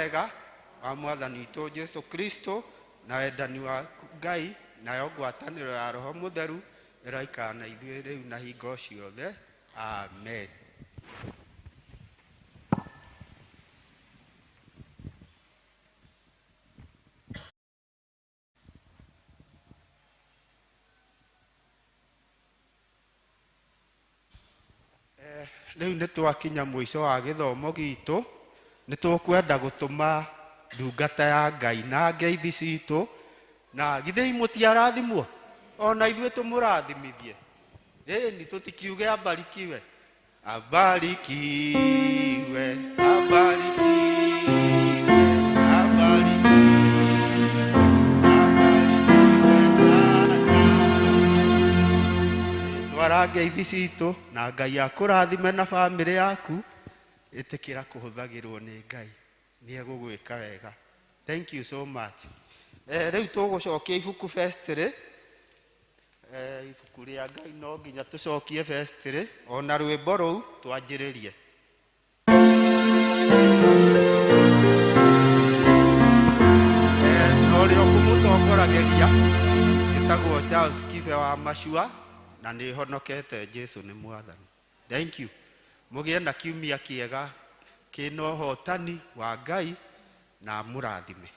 wega wa Mwathani witũ Jesu Kristo na wendani wa Ngai nayo ngwatanĩro ya Roho Mũtheru ĩroikara na ithuĩ rĩu na hingo ciothe. Amen. Rĩu nĩ twakinya mũico wa gĩthomo gitũ, nĩ tũkwenda gũtũma ndungata ya Ngai na ngeithi citũ, na githĩ mũtiarathimwo ona ithuĩ tũmũrathimithie. Ni tũtikiuge abarikiwe, abarikiwe, abarikiwe, abarikiwe, twara ngeithi citũ na Ngai akũrathime na bamĩrĩ yaku. Ĩtĩkĩra kũhũthagĩrwo nĩ Ngai, nĩ egũgwĩka wega. Thank you so much. Rĩu tũgũcokia ibuku verse 3. Ibuku rĩa Ngai no nginya tũcokie verse 3 ona rwĩmbo rũu twanjĩrĩrie. Ũrĩa ũkũmũtongoragĩria gĩtagwo Charles Kibe wa Macua na nĩ honokete. Jesu nĩ Mwathani. Thank you. Mũgĩe na kiumia kĩega kĩna ũhotani wa Ngai na mũrathime.